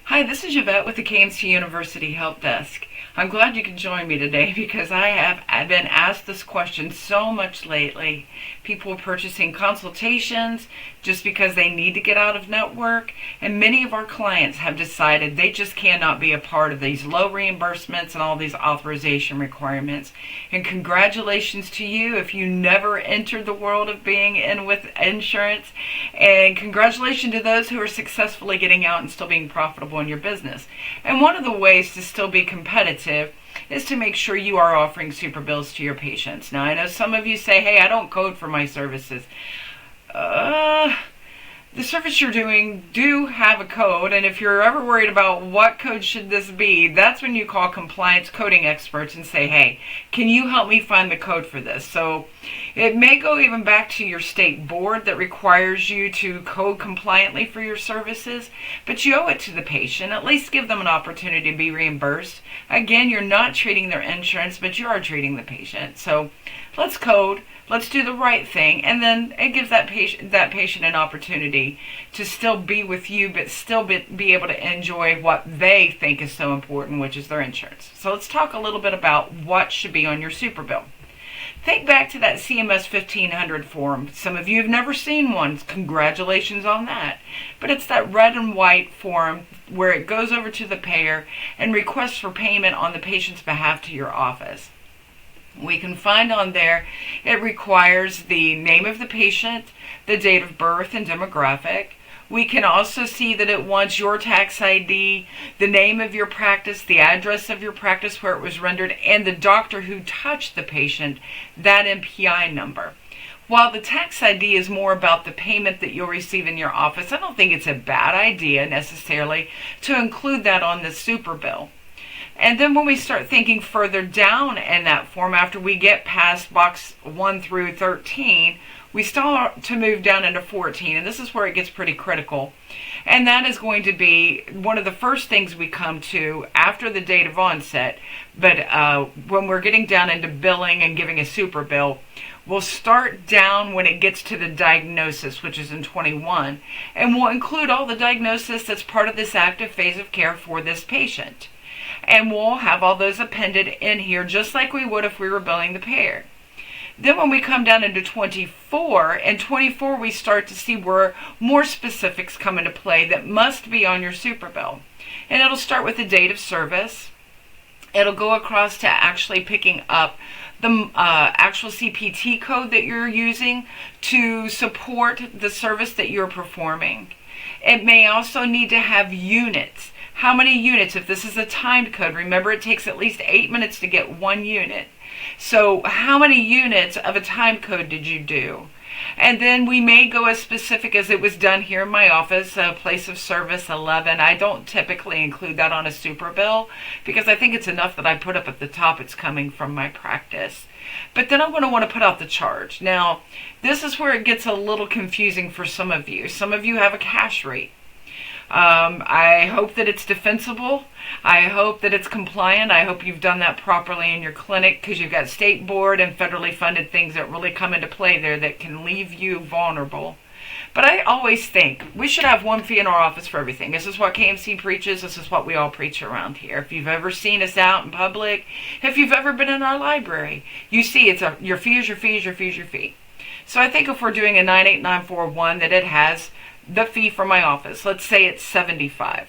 Hi, this is Yvette with the KMC University Help Desk. I'm glad you can join me today because I've been asked this question so much lately. People are purchasing consultations just because they need to get out of network, and many of our clients have decided they just cannot be a part of these low reimbursements and all these authorization requirements. And congratulations to you if you never entered the world of being in with insurance, and congratulations to those who are successfully getting out and still being profitable in your business. And one of the ways to still be competitive is to make sure you are offering Superbills to your patients. Now, I know some of you say, hey, I don't code for my services. The service you're doing do have a code, and if you're ever worried about what code should this be, that's when you call compliance coding experts and say, hey, can you help me find the code for this? So it may go even back to your state board that requires you to code compliantly for your services, but you owe it to the patient. At least give them an opportunity to be reimbursed. Again, you're not treating their insurance, but you are treating the patient. So let's code. Let's do the right thing, and then it gives that patient an opportunity to still be with you, but still be able to enjoy what they think is so important, which is their insurance. So let's talk a little bit about what should be on your Superbill. Think back to that CMS 1500 form. Some of you have never seen one. Congratulations on that. But it's that red and white form where it goes over to the payer and requests for payment on the patient's behalf to your office. We can find on there, it requires the name of the patient, the date of birth and demographic. We can also see that it wants your tax ID, the name of your practice, the address of your practice where it was rendered, and the doctor who touched the patient, that MPI number. While the tax ID is more about the payment that you'll receive in your office, I don't think it's a bad idea necessarily to include that on the Superbill. And then when we start thinking further down in that form, after we get past box 1 through 13, we start to move down into 14, and this is where it gets pretty critical. And that is going to be one of the first things we come to after the date of onset. But when we're getting down into billing and giving a Superbill, we'll start down when it gets to the diagnosis, which is in 21, and we'll include all the diagnosis that's part of this active phase of care for this patient. And we'll have all those appended in here just like we would if we were billing the payer. Then when we come down into 24, in 24 we start to see where more specifics come into play that must be on your Superbill. And it'll start with the date of service. It'll go across to actually picking up the actual CPT code that you're using to support the service that you're performing. It may also need to have units. How many units? If this is a timed code, remember it takes at least 8 minutes to get 1 unit. So how many units of a time code did you do? And then we may go as specific as it was done here in my office, place of service 11. I don't typically include that on a Superbill because I think it's enough that I put up at the top it's coming from my practice. But then I'm going to want to put out the charge. Now, this is where it gets a little confusing for some of you. Some of you have a cash rate. I hope that it's defensible. I hope that it's compliant. I hope you've done that properly in your clinic because you've got state board and federally funded things that really come into play there that can leave you vulnerable. But I always think we should have one fee in our office for everything. This is what KMC preaches. This is what we all preach around here. If you've ever seen us out in public, if you've ever been in our library, you see your fee is your fee is your fee is your fee. So I think if we're doing a 98941 that it has the fee for my office. Let's say it's $75.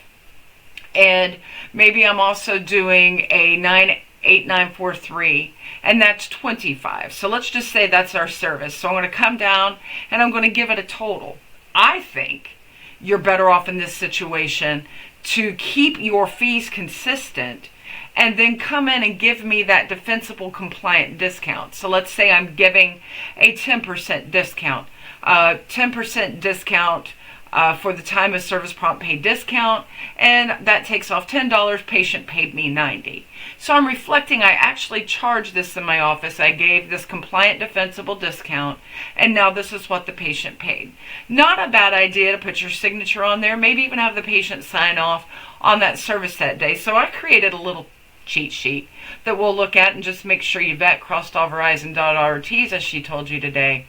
And maybe I'm also doing a 98943 and that's $25. So let's just say that's our service. So I'm going to come down and I'm going to give it a total. I think you're better off in this situation to keep your fees consistent and then come in and give me that defensible compliant discount. So let's say I'm giving a 10% discount. 10% discount for the time of service prompt pay discount, and that takes off $10. Patient paid me $90. So I'm reflecting I actually charged this in my office. I gave this compliant defensible discount, and now this is what the patient paid. Not a bad idea to put your signature on there, maybe even have the patient sign off on that service that day. So I created a little cheat sheet that we'll look at and just make sure Yvette crossed all her I's and dotted all her T's as she told you today.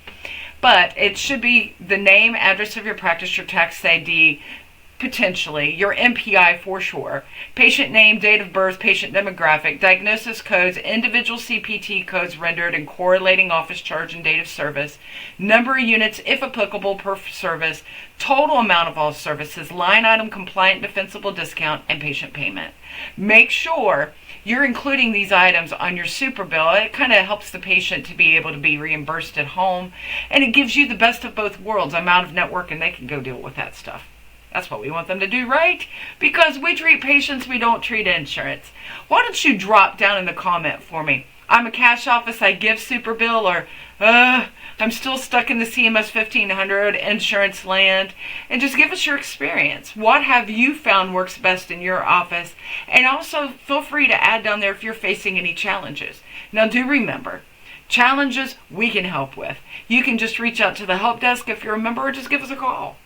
But it should be the name, address of your practice, your tax ID, potentially, your MPI for sure, patient name, date of birth, patient demographic, diagnosis codes, individual CPT codes rendered and correlating office charge and date of service, number of units if applicable per service, total amount of all services, line item compliant defensible discount, and patient payment. Make sure you're including these items on your Superbill. It kind of helps the patient to be able to be reimbursed at home, and it gives you the best of both worlds. I'm out of network and they can go deal with that stuff. That's what we want them to do, right? Because we treat patients, we don't treat insurance. Why don't you drop down in the comment for me? I'm a cash office, I give Superbill, or I'm still stuck in the CMS 1500 insurance land. And just give us your experience. What have you found works best in your office? And also feel free to add down there if you're facing any challenges. Now do remember, challenges we can help with. You can just reach out to the help desk if you're a member, or just give us a call.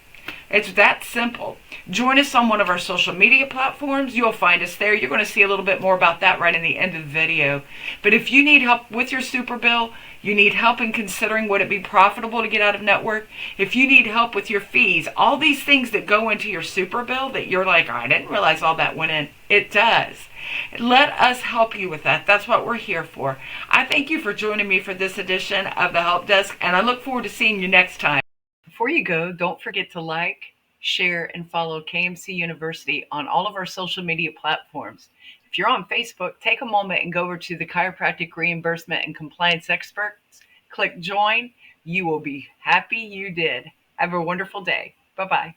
It's that simple. Join us on one of our social media platforms. You'll find us there. You're going to see a little bit more about that right in the end of the video. But if you need help with your Superbill, you need help in considering would it be profitable to get out of network, if you need help with your fees, all these things that go into your Superbill that you're like, I didn't realize all that went in. It does. Let us help you with that. That's what we're here for. I thank you for joining me for this edition of the Help Desk, and I look forward to seeing you next time. Before you go, don't forget to like, share, and follow KMC University on all of our social media platforms. If you're on Facebook, take a moment and go over to the Chiropractic Reimbursement and Compliance Experts. Click join. You will be happy you did. Have a wonderful day. Bye-bye.